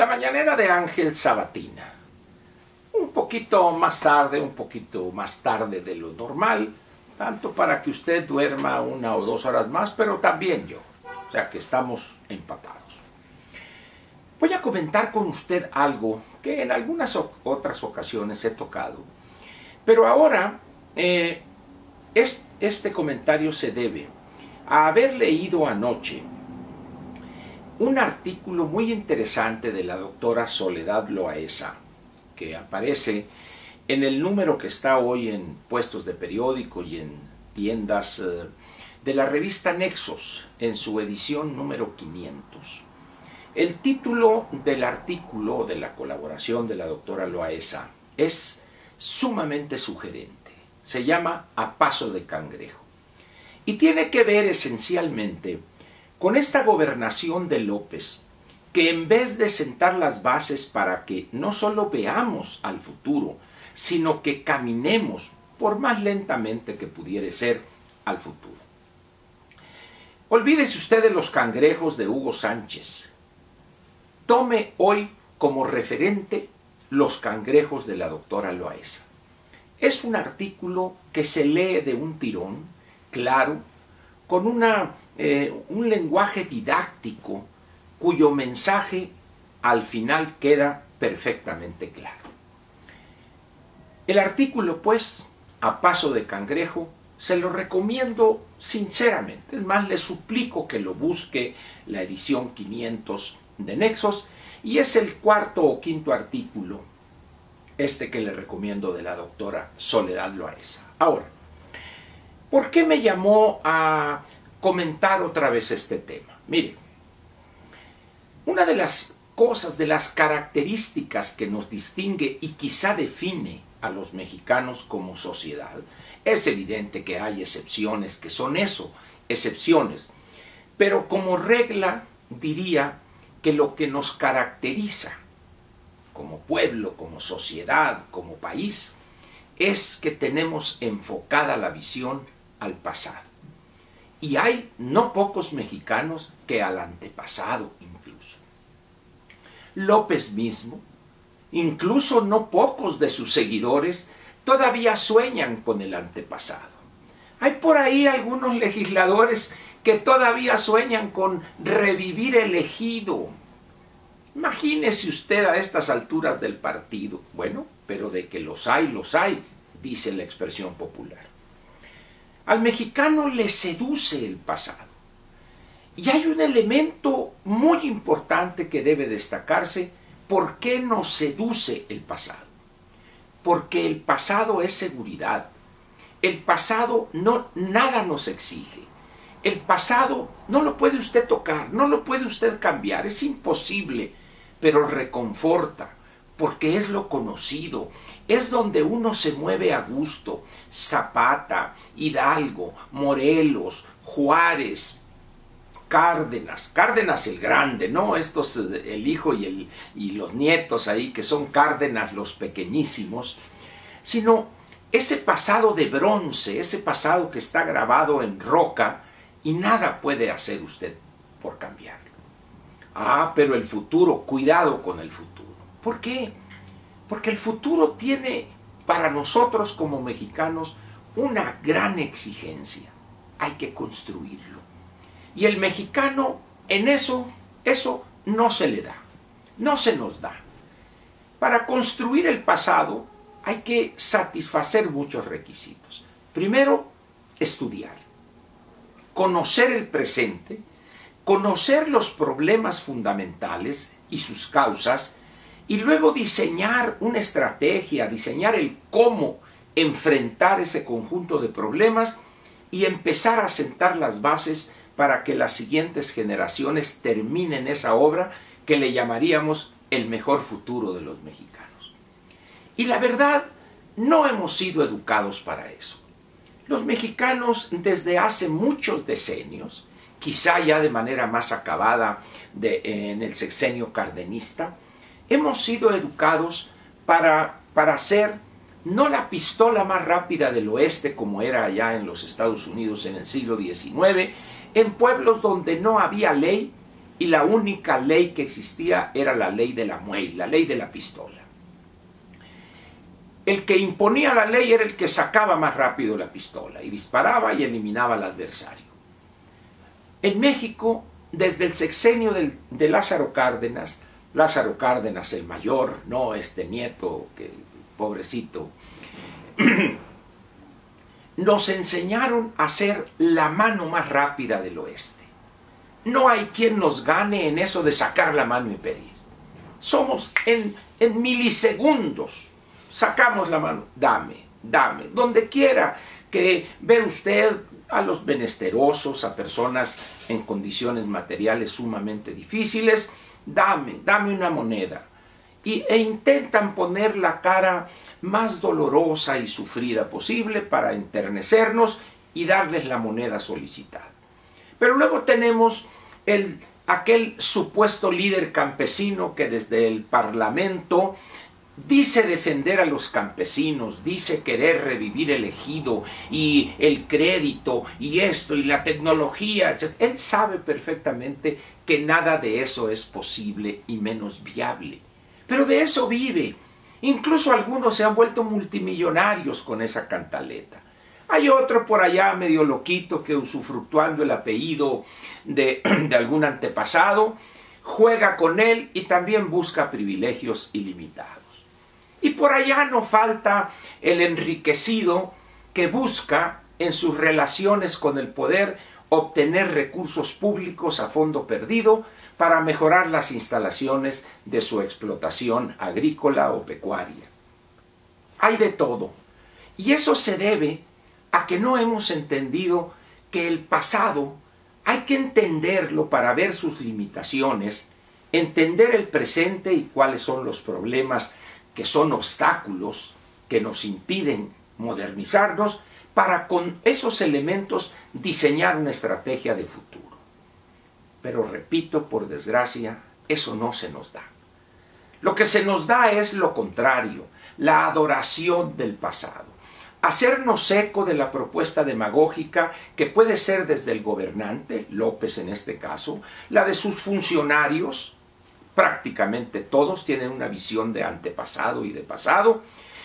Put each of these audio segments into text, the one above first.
La mañanera de Ángel Sabatina. Un poquito más tarde de lo normal, tanto para que usted duerma 1 o 2 horas más, pero también yo. O sea que estamos empatados. Voy a comentar con usted algo que en algunas otras ocasiones he tocado, pero ahora este comentario se debe a haber leído anoche un artículo muy interesante de la doctora Soledad Loaesa, que aparece en el número que está hoy en puestos de periódico y en tiendas de la revista Nexos, en su edición número 500. El título del artículo de la colaboración de la doctora Loaesa es sumamente sugerente. Se llama A Paso de Cangrejo. Y tiene que ver esencialmente con esta gobernación de López, que en vez de sentar las bases para que no solo veamos al futuro, sino que caminemos, por más lentamente que pudiera ser, al futuro. Olvídese usted de los cangrejos de Hugo Sánchez. Tome hoy como referente los cangrejos de la doctora Loaesa. Es un artículo que se lee de un tirón, claro, con un lenguaje didáctico cuyo mensaje al final queda perfectamente claro. El artículo, pues, A Paso de Cangrejo, se lo recomiendo sinceramente. Es más, le suplico que lo busque, la edición 500 de Nexos, y es el 4º o 5º artículo que le recomiendo de la doctora Soledad Loaesa. Ahora, ¿por qué me llamó a comentar otra vez este tema? Mire, una de las cosas, de las características que nos distingue y quizá define a los mexicanos como sociedad, es evidente que hay excepciones que son eso, excepciones, pero como regla diría que lo que nos caracteriza como pueblo, como sociedad, como país, es que tenemos enfocada la visión al pasado. Y hay no pocos mexicanos que al antepasado incluso. López mismo, incluso no pocos de sus seguidores, todavía sueñan con el antepasado. Hay por ahí algunos legisladores que todavía sueñan con revivir el ejido. Imagínese usted a estas alturas del partido. Bueno, pero de que los hay, dice la expresión popular. Al mexicano le seduce el pasado. Y hay un elemento muy importante que debe destacarse. ¿Por qué nos seduce el pasado? Porque el pasado es seguridad. El pasado nada nos exige. El pasado no lo puede usted tocar, no lo puede usted cambiar, es imposible, pero reconforta, porque es lo conocido, es donde uno se mueve a gusto. Zapata, Hidalgo, Morelos, Juárez, Cárdenas el Grande, ¿no? Estos, el hijo y los nietos ahí, que son Cárdenas los pequeñísimos, sino ese pasado de bronce, ese pasado que está grabado en roca y nada puede hacer usted por cambiarlo. Ah, pero el futuro, cuidado con el futuro. ¿Por qué? Porque el futuro tiene para nosotros como mexicanos una gran exigencia. Hay que construirlo. Y el mexicano en eso no se le da, no se nos da. Para construir el pasado hay que satisfacer muchos requisitos. Primero, estudiar, conocer el presente, conocer los problemas fundamentales y sus causas, y luego diseñar una estrategia, diseñar el cómo enfrentar ese conjunto de problemas y empezar a sentar las bases para que las siguientes generaciones terminen esa obra que le llamaríamos el mejor futuro de los mexicanos. Y la verdad, no hemos sido educados para eso. Los mexicanos desde hace muchos decenios, quizá ya de manera más acabada en el sexenio cardenista, hemos sido educados para ser no la pistola más rápida del oeste como era allá en los Estados Unidos en el siglo XIX, en pueblos donde no había ley y la única ley que existía era la ley de la muelle, la ley de la pistola. El que imponía la ley era el que sacaba más rápido la pistola y disparaba y eliminaba al adversario. En México, desde el sexenio de Lázaro Cárdenas el mayor, no este nieto, que pobrecito, nos enseñaron a ser la mano más rápida del oeste. No hay quien nos gane en eso de sacar la mano y pedir. Somos en milisegundos. Sacamos la mano, dame, donde quiera que ve usted a los menesterosos, a personas en condiciones materiales sumamente difíciles, dame una moneda. E intentan poner la cara más dolorosa y sufrida posible para enternecernos y darles la moneda solicitada. Pero luego tenemos aquel supuesto líder campesino que desde el Parlamento dice defender a los campesinos, dice querer revivir el ejido y el crédito y esto y la tecnología, etc. Él sabe perfectamente que nada de eso es posible y menos viable. Pero de eso vive. Incluso algunos se han vuelto multimillonarios con esa cantaleta. Hay otro por allá medio loquito que, usufructuando el apellido de algún antepasado, juega con él y también busca privilegios ilimitados. Y por allá no falta el enriquecido que busca en sus relaciones con el poder obtener recursos públicos a fondo perdido para mejorar las instalaciones de su explotación agrícola o pecuaria. Hay de todo. Y eso se debe a que no hemos entendido que el pasado hay que entenderlo para ver sus limitaciones, entender el presente y cuáles son los problemas que son obstáculos que nos impiden modernizarnos, para con esos elementos diseñar una estrategia de futuro. Pero repito, por desgracia, eso no se nos da. Lo que se nos da es lo contrario, la adoración del pasado. Hacernos eco de la propuesta demagógica que puede ser desde el gobernante, López en este caso, la de sus funcionarios. Prácticamente todos tienen una visión de antepasado y de pasado,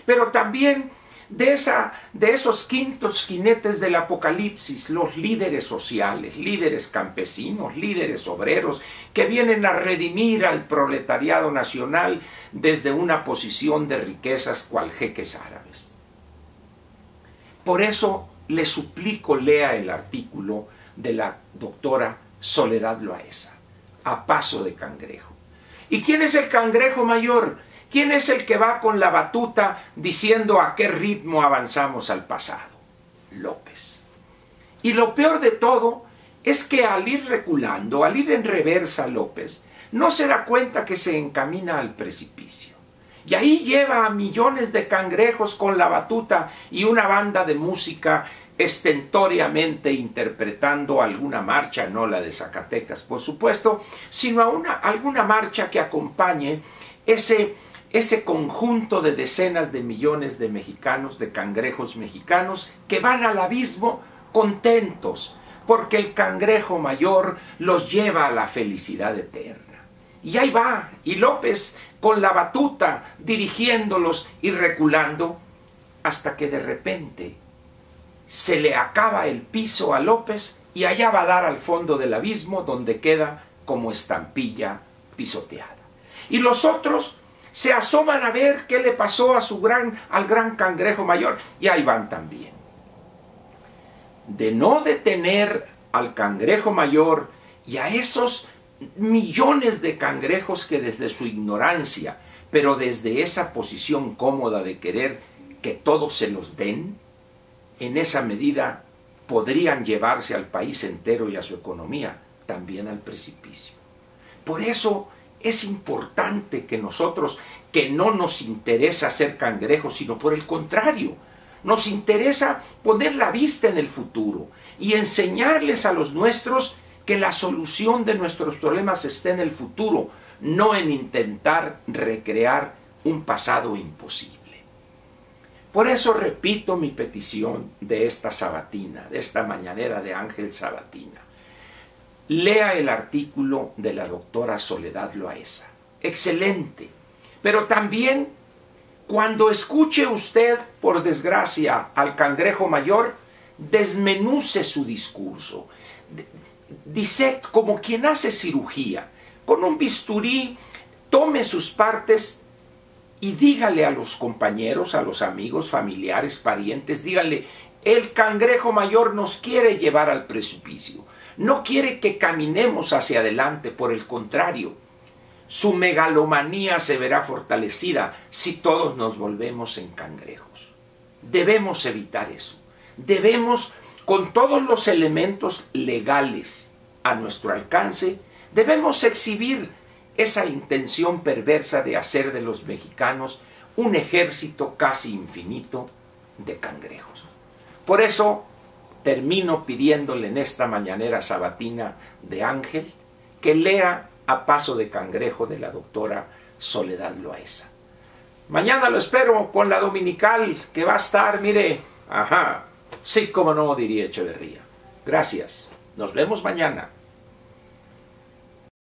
pero también de esos quintos jinetes del apocalipsis, los líderes sociales, líderes campesinos, líderes obreros, que vienen a redimir al proletariado nacional desde una posición de riquezas cual jeques árabes. Por eso le suplico lea el artículo de la doctora Soledad Loaesa, A Paso de Cangrejo. ¿Y quién es el cangrejo mayor? ¿Quién es el que va con la batuta diciendo a qué ritmo avanzamos al pasado? López. Y lo peor de todo es que al ir reculando, al ir en reversa López, no se da cuenta que se encamina al precipicio. Y ahí lleva a millones de cangrejos con la batuta y una banda de música estentóreamente interpretando alguna marcha, no la de Zacatecas, por supuesto, sino a alguna marcha que acompañe ese conjunto de decenas de millones de mexicanos, de cangrejos mexicanos, que van al abismo contentos, porque el cangrejo mayor los lleva a la felicidad eterna. Y ahí va, y López con la batuta dirigiéndolos y reculando, hasta que de repente se le acaba el piso a López y allá va a dar al fondo del abismo, donde queda como estampilla pisoteada. Y los otros se asoman a ver qué le pasó al gran cangrejo mayor, y ahí van también. De no detener al cangrejo mayor y a esos millones de cangrejos que desde su ignorancia, pero desde esa posición cómoda de querer que todos se los den, en esa medida podrían llevarse al país entero y a su economía también al precipicio. Por eso es importante que nosotros, que no nos interesa ser cangrejos, sino por el contrario, nos interesa poner la vista en el futuro y enseñarles a los nuestros que la solución de nuestros problemas está en el futuro, no en intentar recrear un pasado imposible. Por eso repito mi petición de esta sabatina, de esta mañanera de Ángel Sabatina. lea el artículo de la doctora Soledad Loaesa. Excelente. Pero también, cuando escuche usted, por desgracia, al Cangrejo Mayor, desmenuce su discurso. Dice como quien hace cirugía. Con un bisturí, tome sus partes y dígale a los compañeros, a los amigos, familiares, parientes, dígale, el Cangrejo Mayor nos quiere llevar al precipicio. No quiere que caminemos hacia adelante, por el contrario, su megalomanía se verá fortalecida si todos nos volvemos en cangrejos. Debemos evitar eso. Debemos, con todos los elementos legales a nuestro alcance, debemos exhibir esa intención perversa de hacer de los mexicanos un ejército casi infinito de cangrejos. Por eso termino pidiéndole en esta mañanera sabatina de Ángel que lea A Paso de Cangrejo de la doctora Soledad Loaesa. Mañana lo espero con la dominical que va a estar, mire, sí, como no, diría Echeverría. Gracias. Nos vemos mañana.